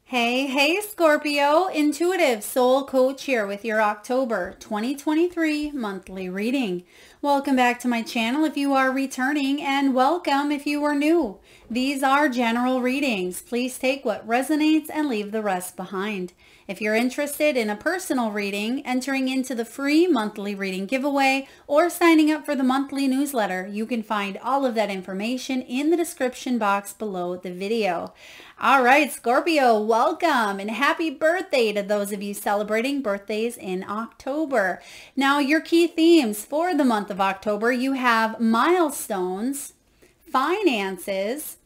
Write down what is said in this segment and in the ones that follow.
Hey, Scorpio, intuitive soul coach here with your October 2023 monthly reading. Welcome back to my channel if you are returning, and welcome if you are new. These are general readings. Please take what resonates and leave the rest behind. If you're interested in a personal reading, entering into the free monthly reading giveaway, or signing up for the monthly newsletter, you can find all of that information in the description box below the video. All right, Scorpio, welcome and happy birthday to those of you celebrating birthdays in October. Now, your key themes for the month of October, you have milestones, finances,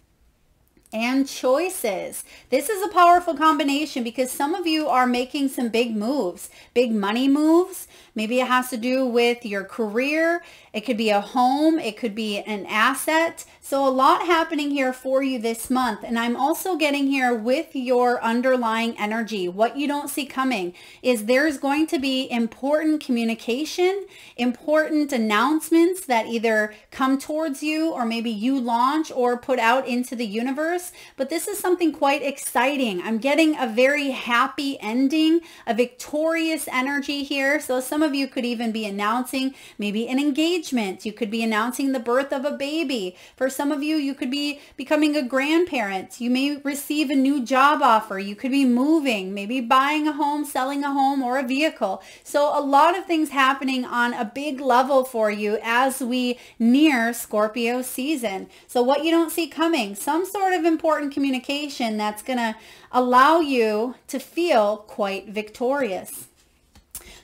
and choices. This is a powerful combination because some of you are making some big moves, big money moves. Maybe it has to do with your career. It could be a home. It could be an asset. So a lot happening here for you this month. And I'm also getting here with your underlying energy. What you don't see coming is there's going to be important communication, important announcements that either come towards you or maybe you launch or put out into the universe. But this is something quite exciting. I'm getting a very happy ending, a victorious energy here. So some of you could even be announcing maybe an engagement. You could be announcing the birth of a baby. For some of you, you could be becoming a grandparent. You may receive a new job offer. You could be moving, maybe buying a home, selling a home, or a vehicle. So a lot of things happening on a big level for you as we near Scorpio season. So what you don't see coming, some sort of important communication that's going to allow you to feel quite victorious.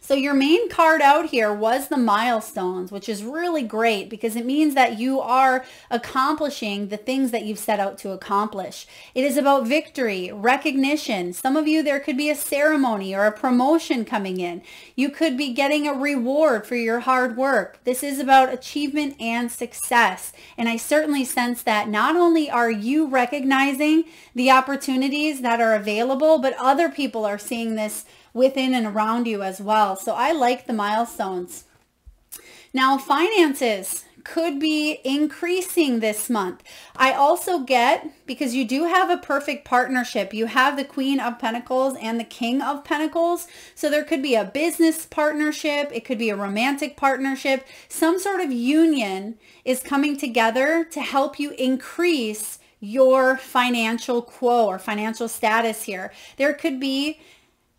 So your main card out here was the milestones, which is really great because it means that you are accomplishing the things that you've set out to accomplish. It is about victory, recognition. Some of you, there could be a ceremony or a promotion coming in. You could be getting a reward for your hard work. This is about achievement and success. And I certainly sense that not only are you recognizing the opportunities that are available, but other people are seeing this within and around you as well. So I like the milestones. Now, finances could be increasing this month. I also get, because you do have a perfect partnership, you have the Queen of Pentacles and the King of Pentacles. So there could be a business partnership. It could be a romantic partnership. Some sort of union is coming together to help you increase your financial quo or financial status here. There could be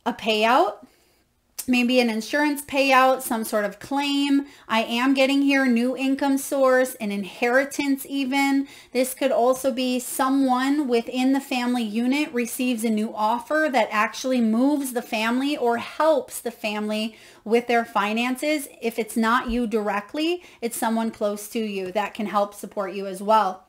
a payout, maybe an insurance payout, some sort of claim. I am getting here new income source, an inheritance even. This could also be someone within the family unit receives a new offer that actually moves the family or helps the family with their finances. If it's not you directly, it's someone close to you that can help support you as well.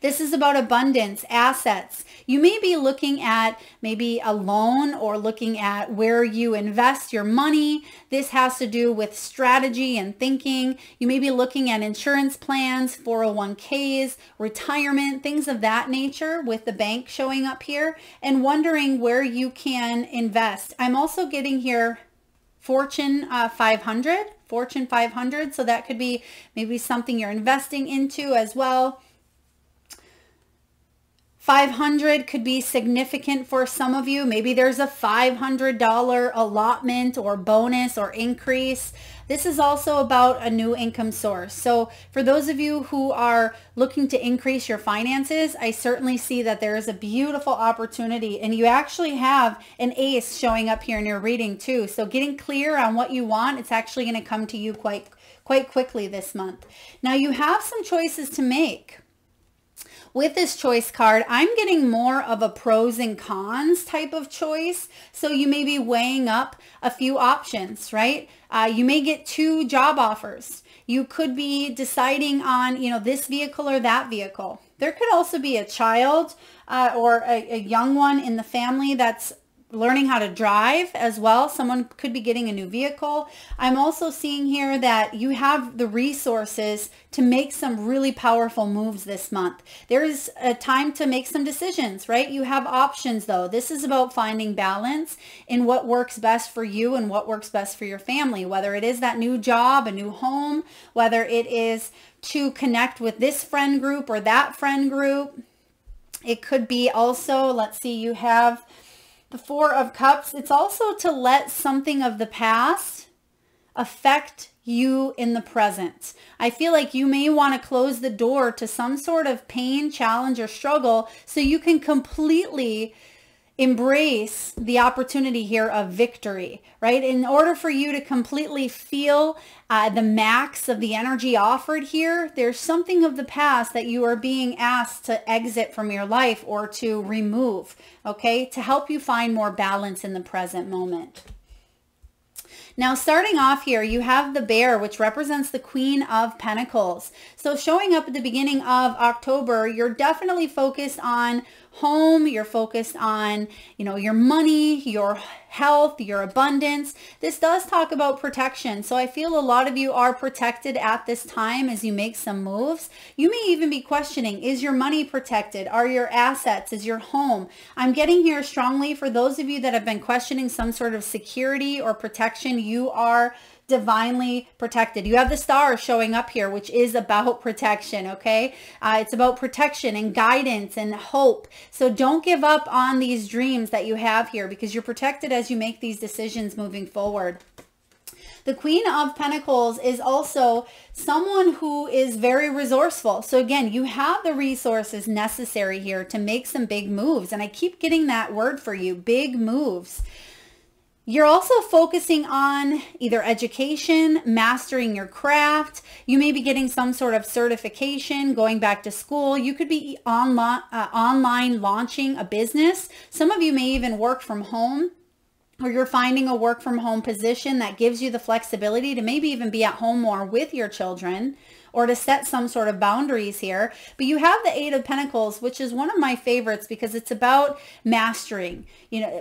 This is about abundance, assets. You may be looking at maybe a loan or looking at where you invest your money. This has to do with strategy and thinking. You may be looking at insurance plans, 401ks, retirement, things of that nature with the bank showing up here and wondering where you can invest. I'm also getting here Fortune 500. So that could be maybe something you're investing into as well. 500 could be significant for some of you. Maybe there's a $500 allotment or bonus or increase. This is also about a new income source. So for those of you who are looking to increase your finances, I certainly see that there is a beautiful opportunity, and you actually have an ace showing up here in your reading too. So getting clear on what you want, it's actually going to come to you quite quickly this month. Now you have some choices to make. With this choice card, I'm getting more of a pros and cons type of choice. So you may be weighing up a few options, right? You may get 2 job offers. You could be deciding on, this vehicle or that vehicle. There could also be a child or a young one in the family that's learning how to drive as well. Someone could be getting a new vehicle. I'm also seeing here that you have the resources to make some really powerful moves this month. There's a time to make some decisions, right? You have options though. This is about finding balance in what works best for you and what works best for your family, whether it is that new job, a new home, whether it is to connect with this friend group or that friend group. It could be also, let's see, you have the Four of Cups. It's also to let something of the past affect you in the present. I feel like you may want to close the door to some sort of pain, challenge, or struggle so you can completely embrace the opportunity here of victory, right? In order for you to completely feel the max of the energy offered here, there's something of the past that you are being asked to exit from your life or to remove, okay? To help you find more balance in the present moment. Now, starting off here, you have the Bear, which represents the Queen of Pentacles. So showing up at the beginning of October, you're definitely focused on home. You're focused on, your money, your health, your abundance. This does talk about protection. So I feel a lot of you are protected at this time as you make some moves. You may even be questioning, is your money protected? Are your assets? Is your home? I'm getting here strongly for those of you that have been questioning some sort of security or protection. You are divinely protected. You have the Star showing up here, which is about protection, okay? It's about protection and guidance and hope. So don't give up on these dreams that you have here, because you're protected as you make these decisions moving forward. The Queen of Pentacles is also someone who is very resourceful. So again, you have the resources necessary here to make some big moves. And I keep getting that word for you, big moves. You're also focusing on either education, mastering your craft. You may be getting some sort of certification, going back to school. You could be online launching a business. Some of you may even work from home, or you're finding a work from home position that gives you the flexibility to maybe even be at home more with your children, or to set some sort of boundaries here. But you have the Eight of Pentacles, which is one of my favorites because it's about mastering,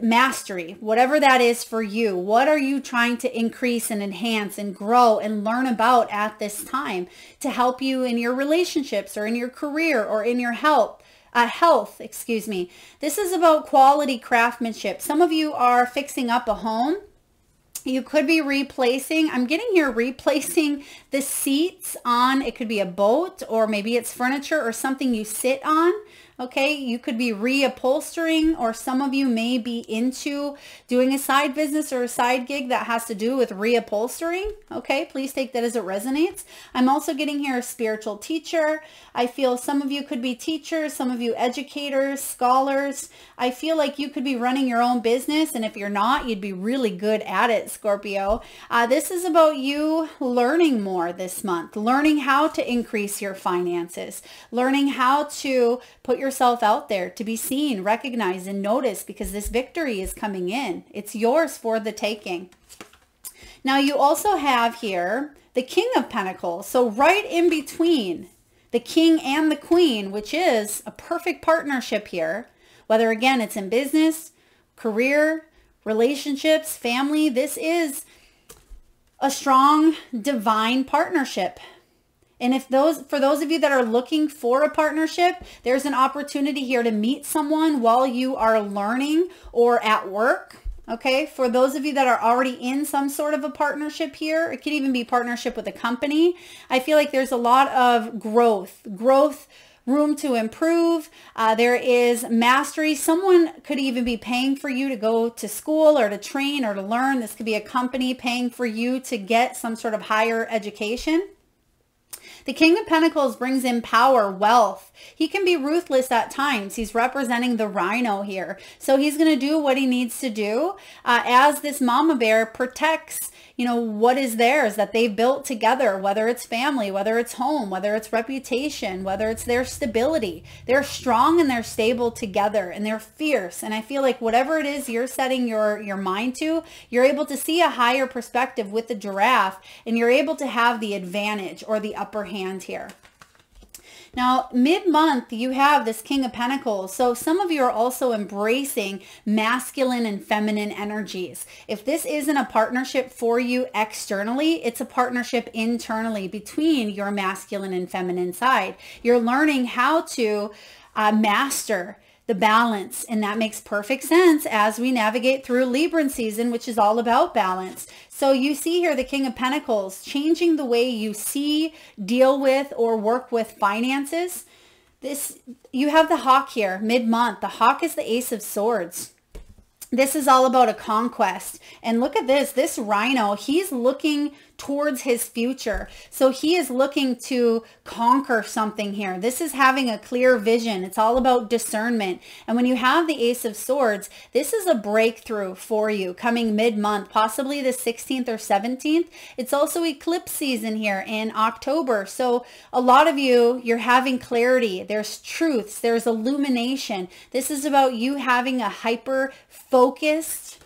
mastery, whatever that is for you. What are you trying to increase and enhance and grow and learn about at this time to help you in your relationships or in your career or in your health? This is about quality craftsmanship. Some of you are fixing up a home. You could be replacing, I'm getting here, replacing the seats on, it could be a boat, or maybe it's furniture or something you sit on. Okay, you could be reupholstering, or some of you may be into doing a side business or a side gig that has to do with reupholstering. Okay, please take that as it resonates. I'm also getting here a spiritual teacher. I feel some of you could be teachers, some of you educators, scholars. I feel like you could be running your own business, and if you're not, you'd be really good at it, Scorpio. This is about you learning more this month, learning how to increase your finances, learning how to put yourself out there to be seen, recognized, and noticed, because this victory is coming in. It's yours for the taking. Now you also have here the King of Pentacles. So right in between the King and the Queen, which is a perfect partnership here, whether again it's in business, career, relationships, family. This is a strong divine partnership. And for those of you that are looking for a partnership, there's an opportunity here to meet someone while you are learning or at work. Okay. For those of you that are already in some sort of a partnership here, it could even be partnership with a company. I feel like there's a lot of growth, room to improve. There is mastery. Someone could even be paying for you to go to school or to train or to learn. This could be a company paying for you to get some sort of higher education. The King of Pentacles brings in power, wealth. He can be ruthless at times. He's representing the rhino here. So he's going to do what he needs to do as this mama bear protects, what is theirs that they built together, whether it's family, whether it's home, whether it's reputation, whether it's their stability. They're strong and they're stable together, and they're fierce. And I feel like whatever it is you're setting your mind to, you're able to see a higher perspective with the giraffe, and you're able to have the advantage or the upper hand here. Now, mid-month, you have this King of Pentacles. So some of you are also embracing masculine and feminine energies. If this isn't a partnership for you externally, it's a partnership internally between your masculine and feminine side. You're learning how to master the balance, and that makes perfect sense as we navigate through Libran season, which is all about balance. So you see here the King of Pentacles changing the way you see, deal with, or work with finances. You have the hawk here, mid-month. The hawk is the Ace of Swords. This is all about a conquest. And look at this rhino, he's looking towards his future. So he is looking to conquer something here. This is having a clear vision. It's all about discernment. And when you have the Ace of Swords, this is a breakthrough for you coming mid-month, possibly the 16th or 17th. It's also eclipse season here in October. So a lot of you, you're having clarity. There's truths. There's illumination. This is about you having a hyper-focused,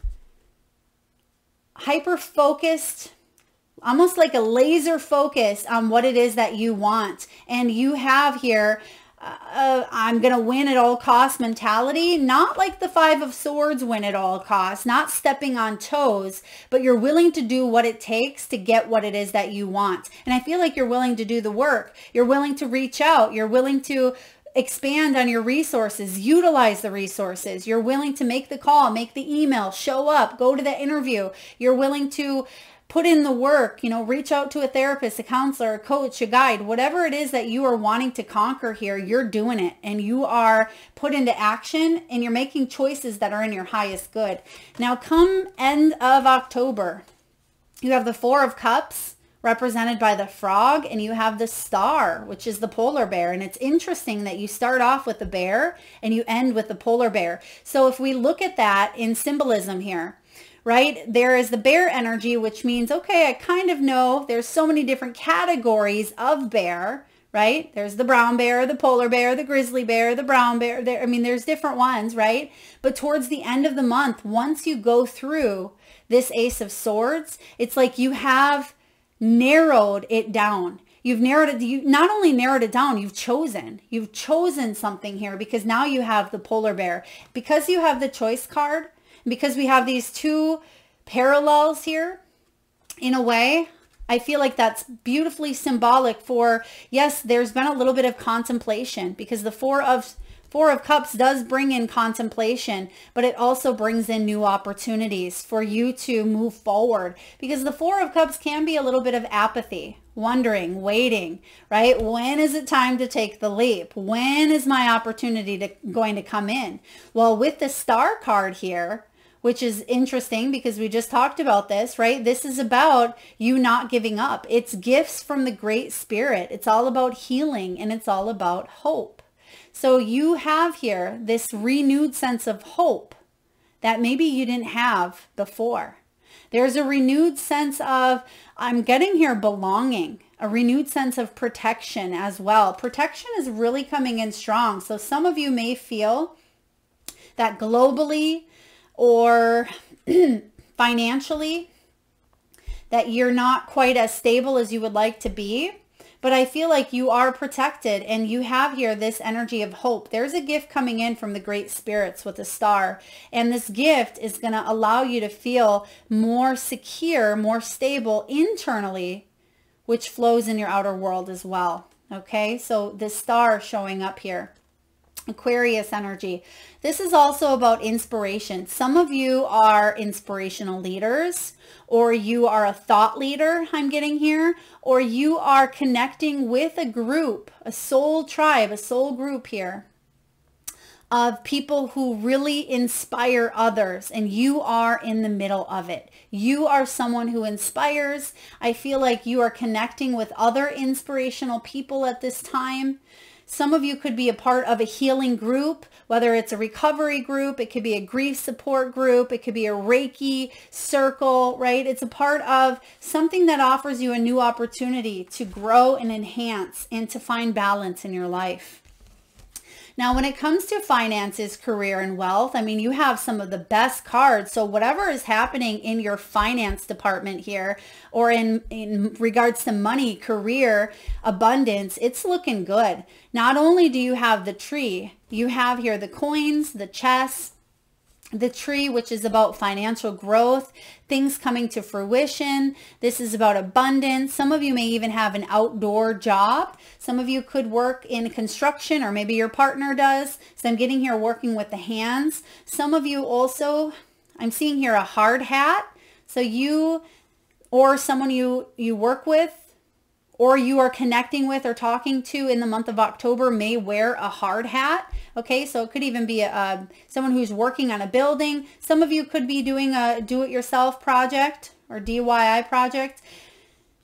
almost like a laser focus on what it is that you want. And you have here, I'm going to win at all costs mentality, not like the Five of Swords win at all costs, not stepping on toes, but you're willing to do what it takes to get what it is that you want. And I feel like you're willing to do the work. You're willing to reach out. You're willing to expand on your resources, utilize the resources. You're willing to make the call, make the email, show up, go to the interview. You're willing to put in the work, reach out to a therapist, a counselor, a coach, a guide, whatever it is that you are wanting to conquer here, you're doing it and you are put into action and you're making choices that are in your highest good. Now come end of October, you have the Four of Cups represented by the frog, and you have the star, which is the polar bear. And it's interesting that you start off with the bear and you end with the polar bear. So if we look at that in symbolism here, right, there is the bear energy, which means, okay, I kind of know there's so many different categories of bear, right? There's the brown bear, the polar bear, the grizzly bear, the brown bear. There's different ones, right? But towards the end of the month, once you go through this Ace of Swords, it's like you have narrowed it down. You've narrowed it. You not only narrowed it down, you've chosen something here, because now you have the polar bear, because you have the choice card, because we have these two parallels here. In a way, I feel like that's beautifully symbolic for, yes, there's been a little bit of contemplation, because the Four of Cups does bring in contemplation, but it also brings in new opportunities for you to move forward, because the Four of Cups can be a little bit of apathy, wondering, waiting, right? When is it time to take the leap? When is my opportunity going to come in? Well, with the star card here, which is interesting because we just talked about this, right? This is about you not giving up. It's gifts from the Great Spirit. It's all about healing and it's all about hope. So you have here this renewed sense of hope that maybe you didn't have before. There's a renewed sense of, I'm getting here, belonging, a renewed sense of protection as well. Protection is really coming in strong. So some of you may feel that globally or financially that you're not quite as stable as you would like to be. But I feel like you are protected and you have here this energy of hope. There's a gift coming in from the great spirits with a star. And this gift is going to allow you to feel more secure, more stable internally, which flows in your outer world as well. Okay, so this star showing up here. Aquarius energy. This is also about inspiration. Some of you are inspirational leaders, or you are a thought leader, I'm getting here, or you are connecting with a group, a soul tribe, a soul group here of people who really inspire others, and you are in the middle of it. You are someone who inspires. I feel like you are connecting with other inspirational people at this time. Some of you could be a part of a healing group, whether it's a recovery group, it could be a grief support group, it could be a Reiki circle, right? It's a part of something that offers you a new opportunity to grow and enhance and to find balance in your life. Now, when it comes to finances, career, and wealth, I mean, you have some of the best cards. So whatever is happening in your finance department here, or in regards to money, career, abundance, it's looking good. Not only do you have the tree, you have here the coins, the chess, the tree, which is about financial growth, things coming to fruition. This is about abundance. Some of you may even have an outdoor job. Some of you could work in construction, or maybe your partner does. So I'm getting here working with the hands. Some of you also, I'm seeing here a hard hat. So you or someone you work with or you are connecting with or talking to in the month of October may wear a hard hat. Okay, so it could even be someone who's working on a building. Some of you could be doing a do-it-yourself project or DIY project.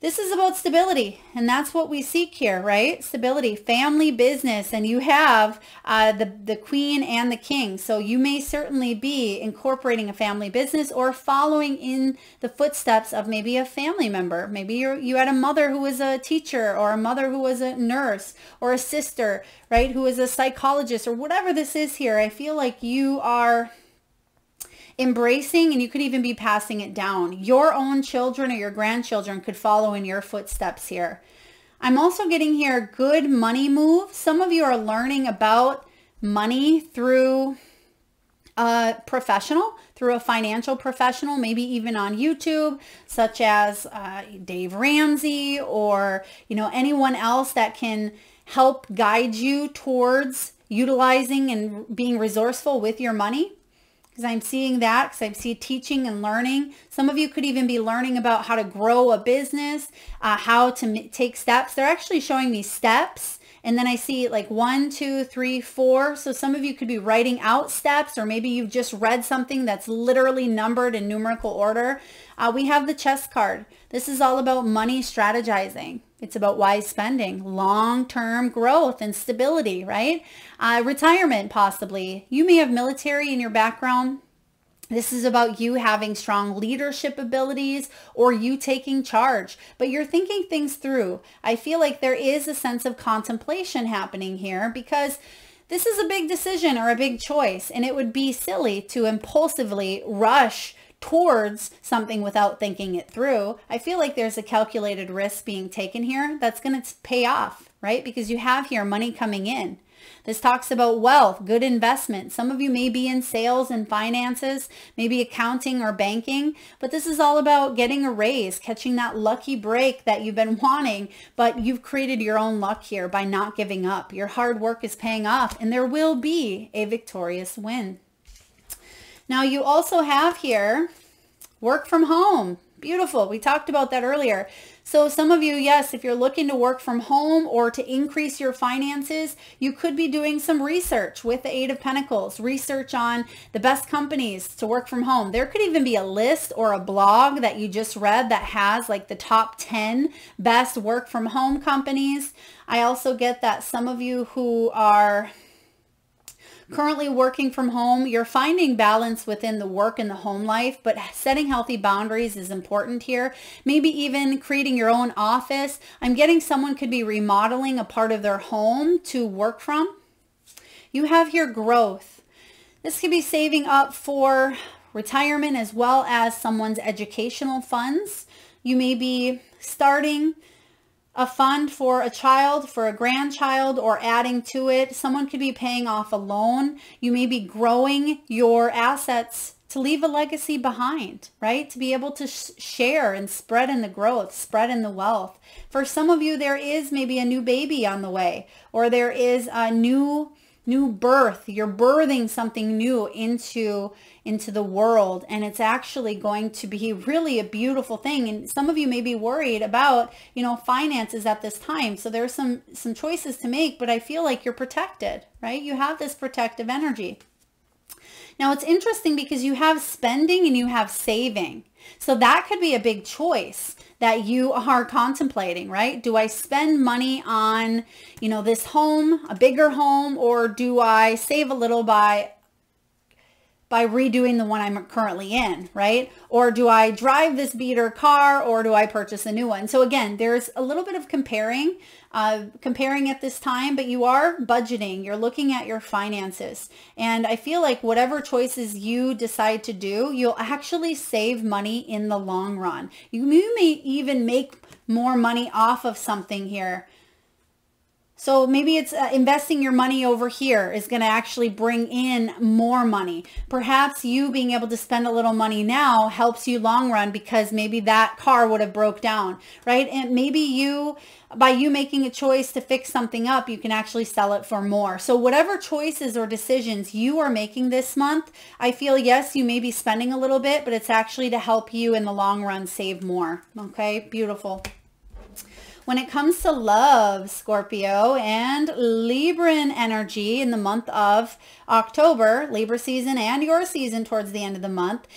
This is about stability, and that's what we seek here, right? Stability, family, business, and you have the queen and the king. So you may certainly be incorporating a family business or following in the footsteps of maybe a family member. Maybe you had a mother who was a teacher, or a mother who was a nurse, or a sister, right, who is a psychologist, or whatever this is here. I feel like you are embracing, and you could even be passing it down. Your own children or your grandchildren could follow in your footsteps here. I'm also getting here good money move. Some of you are learning about money through a professional, through a financial professional, maybe even on YouTube, such as Dave Ramsey, or anyone else that can help guide you towards utilizing and being resourceful with your money. Because I'm seeing that, because I see teaching and learning. Some of you could even be learning about how to grow a business, how to take steps. They're actually showing me steps. And then I see like 1, 2, 3, 4. So some of you could be writing out steps, or maybe you've just read something that's literally numbered in numerical order. We have the chess card. This is all about money strategizing. It's about wise spending, long-term growth and stability, right? Retirement, possibly. You may have military in your background. This is about you having strong leadership abilities, or you taking charge, but you're thinking things through. I feel like there is a sense of contemplation happening here, because this is a big decision or a big choice, and it would be silly to impulsively rush towards something without thinking it through. I feel like there's a calculated risk being taken here that's going to pay off, right? Because you have here money coming in. This talks about wealth, good investment. Some of you may be in sales and finances, maybe accounting or banking, but this is all about getting a raise, catching that lucky break that you've been wanting, but you've created your own luck here by not giving up. Your hard work is paying off, and there will be a victorious win. Now you also have here work from home. Beautiful. We talked about that earlier. So some of you, yes, if you're looking to work from home or to increase your finances, you could be doing some research with the Eight of Pentacles, research on the best companies to work from home. There could even be a list or a blog that you just read that has like the top 10 best work from home companies. I also get that some of you who are currently working from home, you're finding balance within the work and the home life, but setting healthy boundaries is important here. Maybe even creating your own office. I'm getting someone could be remodeling a part of their home to work from. You have here growth. This could be saving up for retirement as well as someone's educational funds. You may be starting a fund for a child, for a grandchild, or adding to it. Someone could be paying off a loan. You may be growing your assets to leave a legacy behind, right? To be able to share and spread in the growth, spread in the wealth. For some of you, there is maybe a new baby on the way, or there is a new birth. You're birthing something new into the world, and it's actually going to be really a beautiful thing. And some of you may be worried about, finances at this time. So there's some choices to make, but I feel like you're protected, right? You have this protective energy. Now it's interesting because you have spending and you have saving. So that could be a big choice that you are contemplating, right? Do I spend money on, this home, a bigger home, or do I save a little by redoing the one I'm currently in, right? Or do I drive this beater car, or do I purchase a new one? So again, there's a little bit of comparing at this time, but you are budgeting, you're looking at your finances. And I feel like whatever choices you decide to do, you'll actually save money in the long run. You may even make more money off of something here. So maybe it's investing your money over here is going to actually bring in more money. Perhaps you being able to spend a little money now helps you long run, because maybe that car would have broke down, right? And maybe by you making a choice to fix something up, you can actually sell it for more. So whatever choices or decisions you are making this month, I feel, yes, you may be spending a little bit, but it's actually to help you in the long run save more. Okay, beautiful. When it comes to love, Scorpio, and Libran energy in the month of October, Libra season and your season towards the end of the month,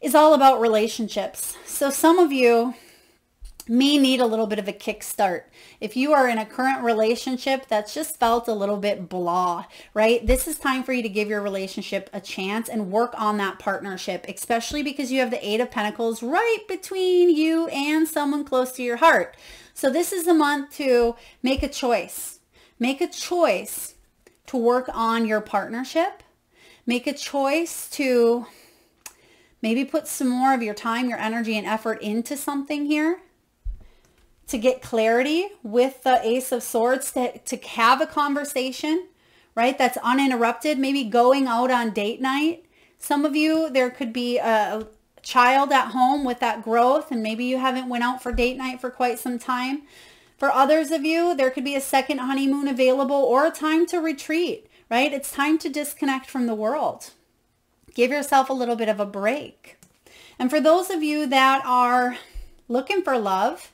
is all about relationships. So some of you may need a little bit of a kickstart. If you are in a current relationship that's just felt a little bit blah, right? This is time for you to give your relationship a chance and work on that partnership, especially because you have the Eight of Pentacles right between you and someone close to your heart. So this is the month to make a choice. Make a choice to work on your partnership. Make a choice to maybe put some more of your time, your energy, and effort into something here, to get clarity with the Ace of Swords, to have a conversation, right, that's uninterrupted, maybe going out on date night. Some of you, there could be a child at home with that growth, and maybe you haven't went out for date night for quite some time. For others of you, there could be a second honeymoon available or a time to retreat, right? It's time to disconnect from the world. Give yourself a little bit of a break. And for those of you that are looking for love,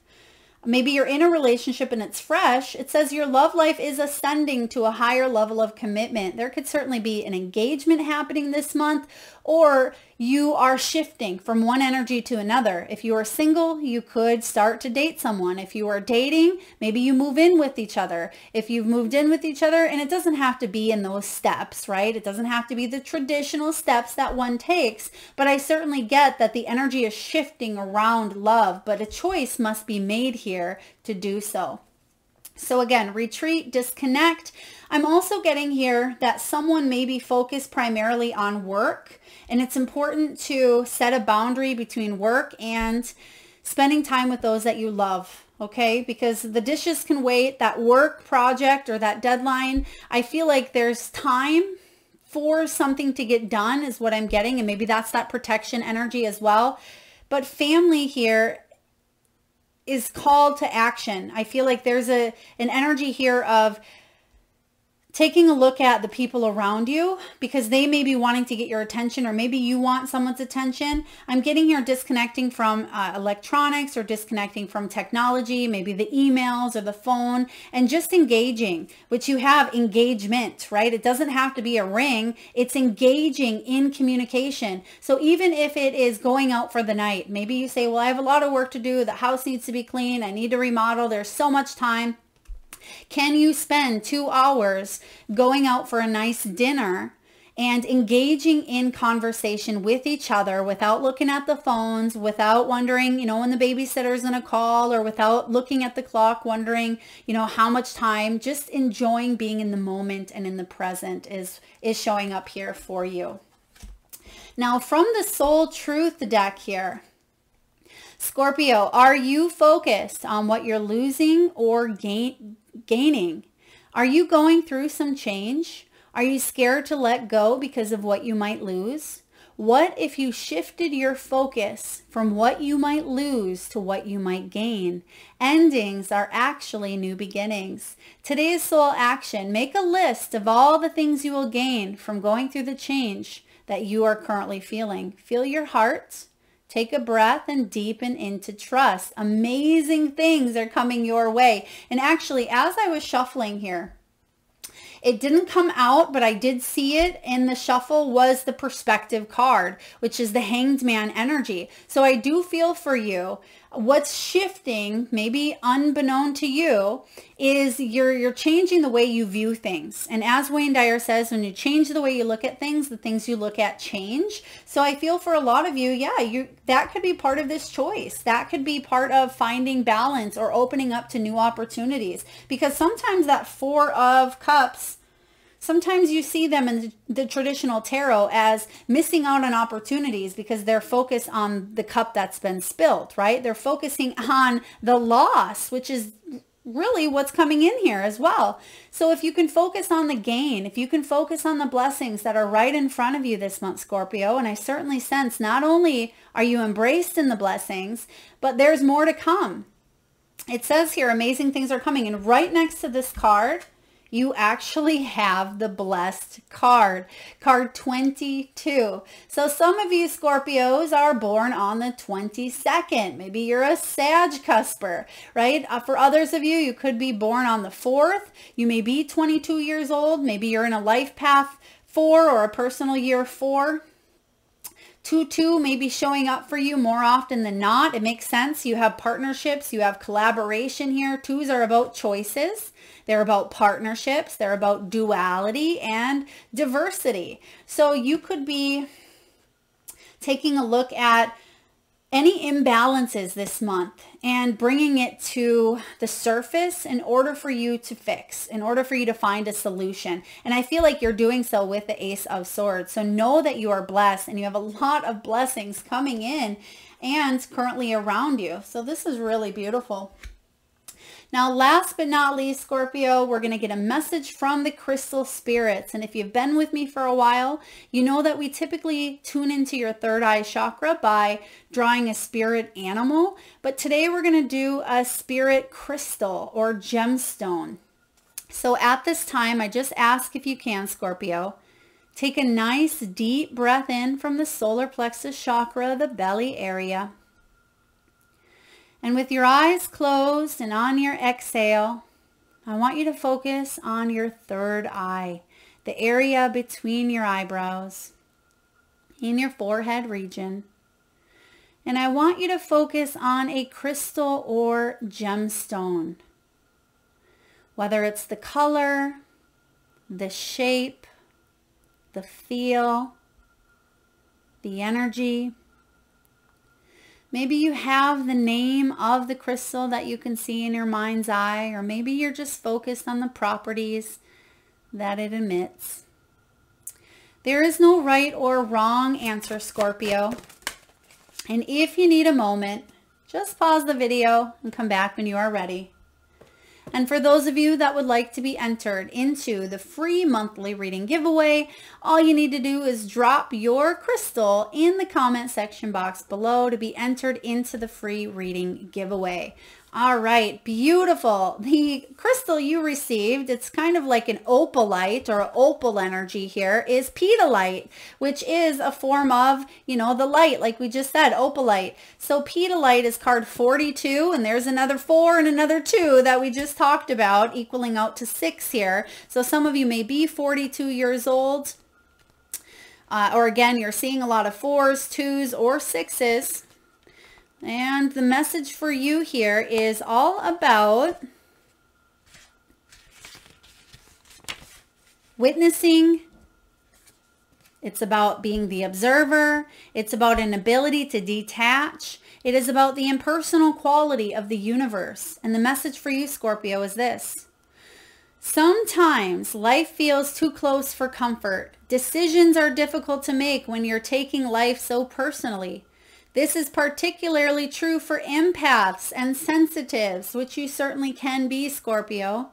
maybe you're in a relationship and it's fresh, it says your love life is ascending to a higher level of commitment. There could certainly be an engagement happening this month, or you are shifting from one energy to another. If you are single, you could start to date someone. If you are dating, maybe you move in with each other. If you've moved in with each other, and it doesn't have to be in those steps, right? It doesn't have to be the traditional steps that one takes, but I certainly get that the energy is shifting around love, but a choice must be made here to do so. So again, retreat, disconnect. I'm also getting here that someone may be focused primarily on work, and it's important to set a boundary between work and spending time with those that you love, okay? Because the dishes can wait, that work project or that deadline, I feel like there's time for something to get done is what I'm getting, and maybe that's that protection energy as well. But family here is called to action. I feel like there's an energy here of taking a look at the people around you, because they may be wanting to get your attention, or maybe you want someone's attention. I'm getting here disconnecting from electronics, or disconnecting from technology, maybe the emails or the phone, and just engaging, which you have engagement, right? It doesn't have to be a ring. It's engaging in communication. So even if it is going out for the night, maybe you say, well, I have a lot of work to do. The house needs to be clean. I need to remodel. There's so much time. Can you spend 2 hours going out for a nice dinner and engaging in conversation with each other without looking at the phones, without wondering, when the babysitter's going to call, or without looking at the clock, wondering, how much time? Just enjoying being in the moment and in the present is showing up here for you. Now, from the Soul Truth deck here, Scorpio, are you focused on what you're losing or gaining? Are you going through some change? Are you scared to let go because of what you might lose? What if you shifted your focus from what you might lose to what you might gain? Endings are actually new beginnings. Today's soul action: make a list of all the things you will gain from going through the change that you are currently feeling. Feel your heart. Take a breath and deepen into trust. Amazing things are coming your way. And actually, as I was shuffling here, it didn't come out, but I did see it in the shuffle, was the perspective card, which is the Hanged Man energy. So I do feel for you. What's shifting, maybe unbeknown to you, is you're changing the way you view things. And as Wayne Dyer says, when you change the way you look at things, the things you look at change. So I feel for a lot of you, yeah, that could be part of this choice. That could be part of finding balance or opening up to new opportunities. Because sometimes that Four of Cups, sometimes you see them in the traditional tarot as missing out on opportunities because they're focused on the cup that's been spilled, right? They're focusing on the loss, which is really what's coming in here as well. So if you can focus on the gain, if you can focus on the blessings that are right in front of you this month, Scorpio, and I certainly sense not only are you embraced in the blessings, but there's more to come. It says here, amazing things are coming. And right next to this card You actually have the blessed card, card 22. So some of you Scorpios are born on the 22nd. Maybe you're a Sag cusper, right? For others of you, you could be born on the 4th. You may be 22 years old. Maybe you're in a life path 4 or a personal year 4. 2-2 may be showing up for you more often than not. It makes sense. You have partnerships. You have collaboration here. 2s are about choices. They're about partnerships. They're about duality and diversity. So you could be taking a look at any imbalances this month and bringing it to the surface in order for you to fix, in order for you to find a solution. And I feel like you're doing so with the Ace of Swords. So know that you are blessed and you have a lot of blessings coming in and currently around you. So this is really beautiful. Now, last but not least, Scorpio, we're going to get a message from the crystal spirits. And if you've been with me for a while, you know that we typically tune into your third eye chakra by drawing a spirit animal. But today we're going to do a spirit crystal or gemstone. So at this time, I just ask if you can, Scorpio, take a nice deep breath in from the solar plexus chakra, the belly area. And with your eyes closed and on your exhale, I want you to focus on your third eye, the area between your eyebrows, in your forehead region. And I want you to focus on a crystal or gemstone, whether it's the color, the shape, the feel, the energy. Maybe you have the name of the crystal that you can see in your mind's eye, or maybe you're just focused on the properties that it emits. There is no right or wrong answer, Scorpio. And if you need a moment, just pause the video and come back when you are ready. And for those of you that would like to be entered into the free monthly reading giveaway, all you need to do is drop your crystal in the comment section box below to be entered into the free reading giveaway. All right, beautiful. The crystal you received, it's kind of like an opalite or opal energy here, is pedalite, which is a form of, the light, like we just said, opalite. So pedalite is card 42, and there's another 4 and another 2 that we just talked about, equaling out to 6 here. So some of you may be 42 years old, or again, you're seeing a lot of 4s, 2s, or 6s. And the message for you here is all about witnessing. It's about being the observer. It's about an ability to detach. It is about the impersonal quality of the universe. And the message for you, Scorpio, is this. Sometimes life feels too close for comfort. Decisions are difficult to make when you're taking life so personally. This is particularly true for empaths and sensitives, which you certainly can be, Scorpio.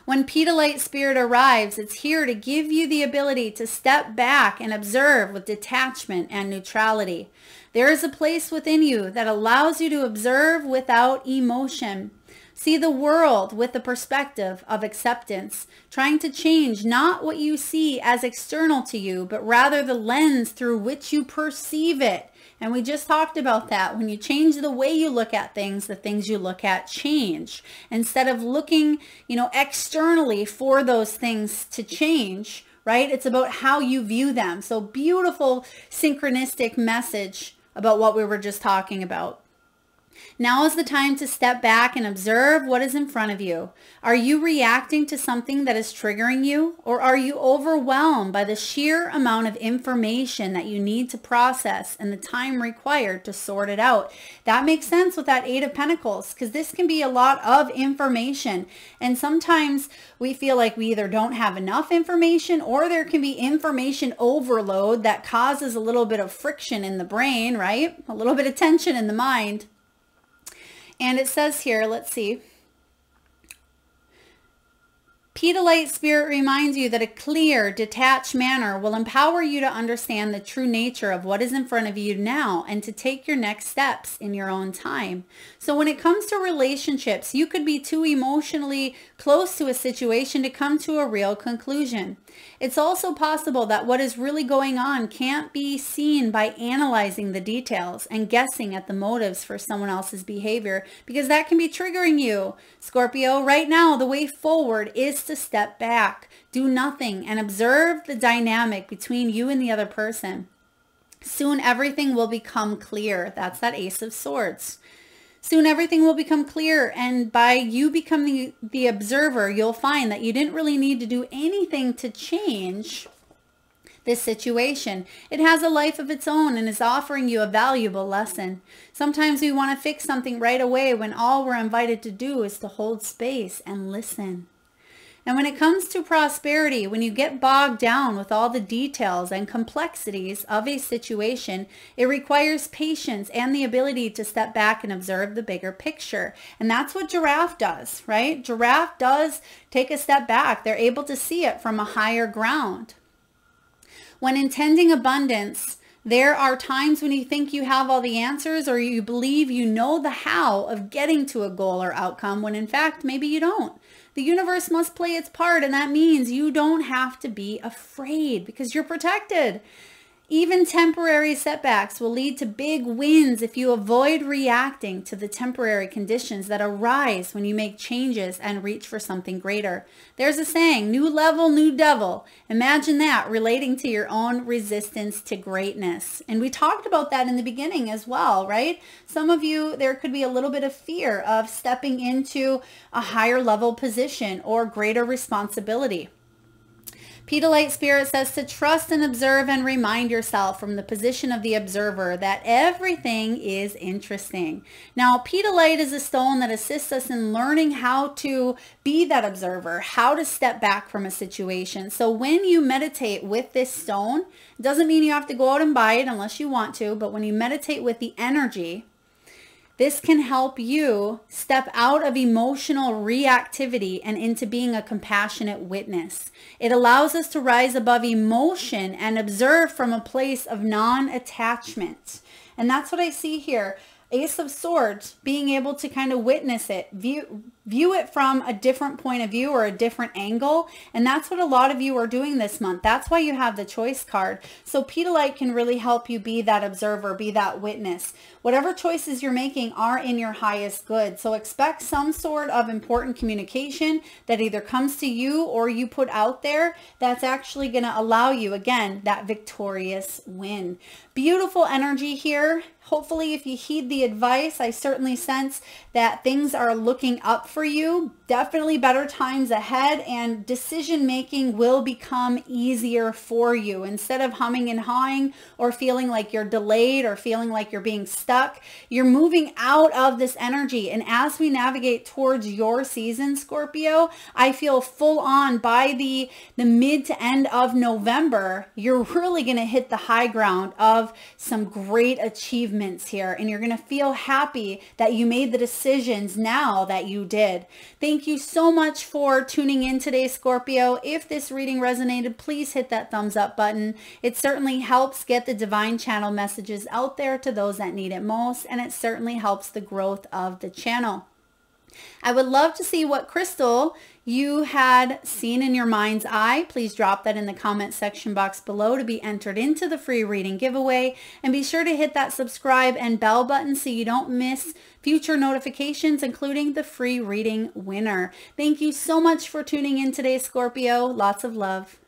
When pedalite spirit arrives, it's here to give you the ability to step back and observe with detachment and neutrality. There is a place within you that allows you to observe without emotion. See the world with the perspective of acceptance, trying to change not what you see as external to you, but rather the lens through which you perceive it. And we just talked about that. When you change the way you look at things, the things you look at change. Instead of looking, externally for those things to change, right? It's about how you view them. So beautiful synchronistic message about what we were just talking about. Now is the time to step back and observe what is in front of you. Are you reacting to something that is triggering you, or are you overwhelmed by the sheer amount of information that you need to process and the time required to sort it out? That makes sense with that 8 of Pentacles, because this can be a lot of information. And sometimes we feel like we either don't have enough information, or there can be information overload that causes a little bit of friction in the brain, right? A little bit of tension in the mind. And it says here, let's see. Pedalite Spirit reminds you that a clear, detached manner will empower you to understand the true nature of what is in front of you now and to take your next steps in your own time. So when it comes to relationships, you could be too emotionally close to a situation to come to a real conclusion. It's also possible that what is really going on can't be seen by analyzing the details and guessing at the motives for someone else's behavior, because that can be triggering you. Scorpio, right now, the way forward is to step back, do nothing, and observe the dynamic between you and the other person. Soon everything will become clear. That's that Ace of Swords. Soon everything will become clear, and by you becoming the observer, you'll find that you didn't really need to do anything to change this situation. It has a life of its own and is offering you a valuable lesson. Sometimes we want to fix something right away when all we're invited to do is to hold space and listen. And when it comes to prosperity, when you get bogged down with all the details and complexities of a situation, it requires patience and the ability to step back and observe the bigger picture. And that's what Giraffe does, right? Giraffe does take a step back. They're able to see it from a higher ground. When intending abundance, there are times when you think you have all the answers, or you believe you know the how of getting to a goal or outcome, when in fact, maybe you don't. The universe must play its part, and that means you don't have to be afraid because you're protected. Even temporary setbacks will lead to big wins if you avoid reacting to the temporary conditions that arise when you make changes and reach for something greater. There's a saying, new level, new devil. Imagine that relating to your own resistance to greatness. And we talked about that in the beginning as well, right? Some of you, there could be a little bit of fear of stepping into a higher level position or greater responsibility. Pedalite Spirit says to trust and observe and remind yourself from the position of the observer that everything is interesting. Now, Pedalite is a stone that assists us in learning how to be that observer, how to step back from a situation. So when you meditate with this stone, it doesn't mean you have to go out and buy it unless you want to, but when you meditate with the energy, this can help you step out of emotional reactivity and into being a compassionate witness. It allows us to rise above emotion and observe from a place of non-attachment. And that's what I see here. Ace of Swords, being able to kind of witness it, view it from a different point of view or a different angle. And that's what a lot of you are doing this month. That's why you have the choice card. So Pedalite can really help you be that observer, be that witness. Whatever choices you're making are in your highest good. So expect some sort of important communication that either comes to you or you put out there that's actually going to allow you, again, that victorious win. Beautiful energy here. Hopefully, if you heed the advice, I certainly sense that things are looking up for you. Definitely better times ahead, and decision making will become easier for you. Instead of humming and hawing or feeling like you're delayed or feeling like you're being stuck, you're moving out of this energy. And as we navigate towards your season, Scorpio, I feel full on by the mid to end of November, you're really going to hit the high ground of some great achievements here, and you're going to feel happy that you made the decisions now that you did. Thank you so much for tuning in today, Scorpio. If this reading resonated, please hit that thumbs up button. It certainly helps get the divine channel messages out there to those that need it most, and it certainly helps the growth of the channel. I would love to see what crystal you had seen in your mind's eye. Please drop that in the comment section box below to be entered into the free reading giveaway. And be sure to hit that subscribe and bell button so you don't miss future notifications, including the free reading winner. Thank you so much for tuning in today, Scorpio. Lots of love.